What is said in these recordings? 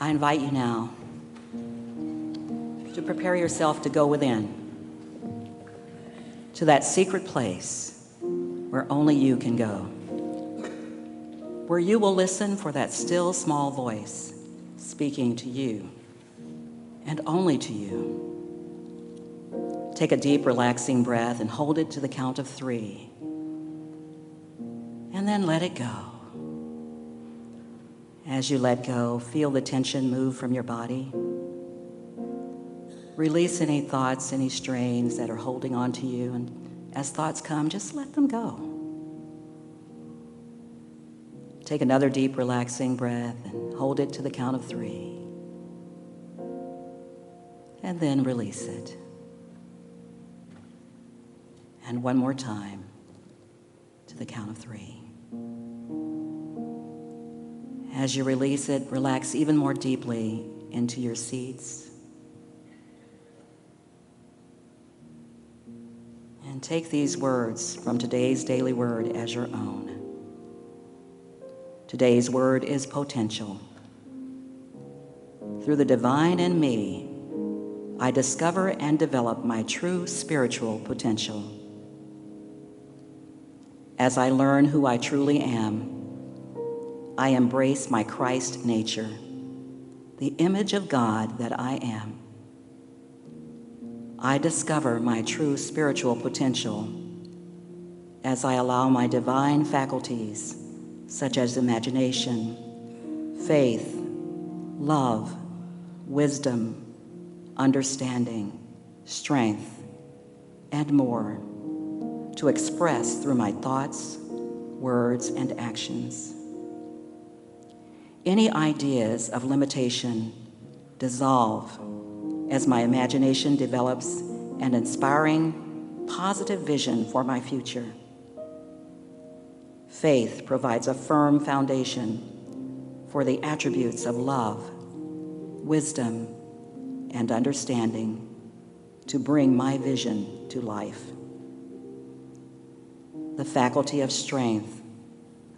I invite you now to prepare yourself to go within, to that secret place where only you can go, where you will listen for that still small voice speaking to you and only to you. Take a deep, relaxing breath and hold it to the count of 3, and then let it go. As you let go, feel the tension move from your body. Release any thoughts, any strains that are holding on to you, and as thoughts come, just let them go. Take another deep, relaxing breath and hold it to the count of 3, and then release it. And one more time to the count of 3. As you release it, relax even more deeply into your seats. And take these words from today's daily word as your own. Today's word is potential. Through the divine in me, I discover and develop my true spiritual potential. As I learn who I truly am, I embrace my Christ nature, the image of God that I am. I discover my true spiritual potential as I allow my divine faculties, such as imagination, faith, love, wisdom, understanding, strength, and more, to express through my thoughts, words, and actions. Any ideas of limitation dissolve as my imagination develops an inspiring, positive vision for my future. Faith provides a firm foundation for the attributes of love, wisdom, and understanding to bring my vision to life. The faculty of strength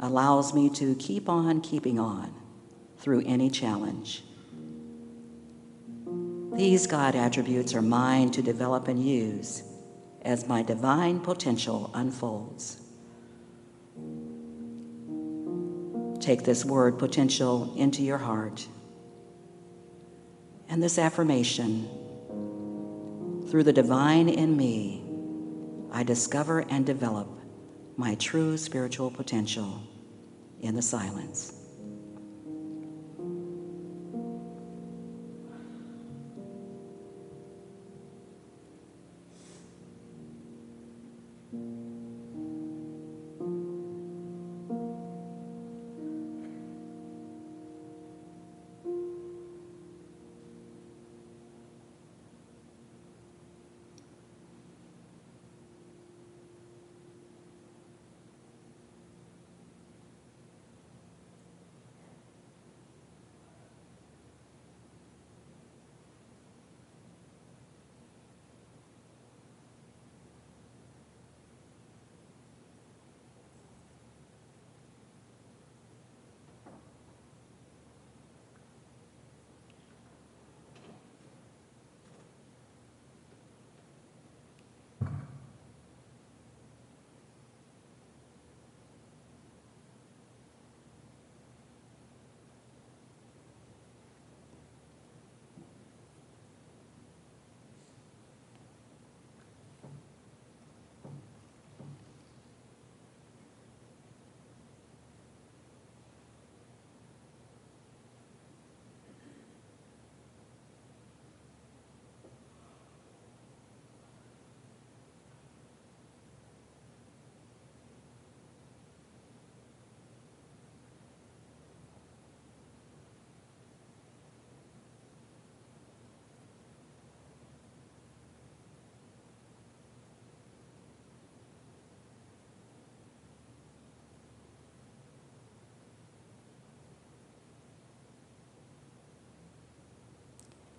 allows me to keep on keeping on through any challenge. These God attributes are mine to develop and use as my divine potential unfolds. Take this word potential into your heart. And this affirmation, through the divine in me, I discover and develop my true spiritual potential in the silence.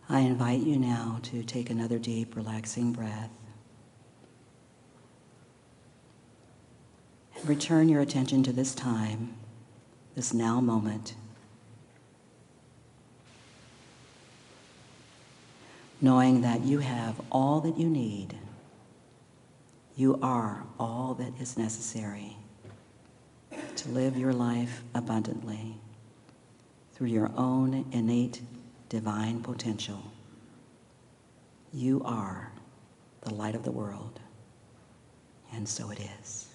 I invite you now to take another deep, relaxing breath. And return your attention to this time, this now moment. knowing that you have all that you need. You are all that is necessary to live your life abundantly through your own innate divine potential. You are the light of the world, and so it is.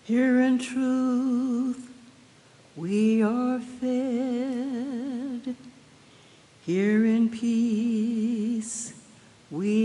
Here in truth we are fed, here in peace we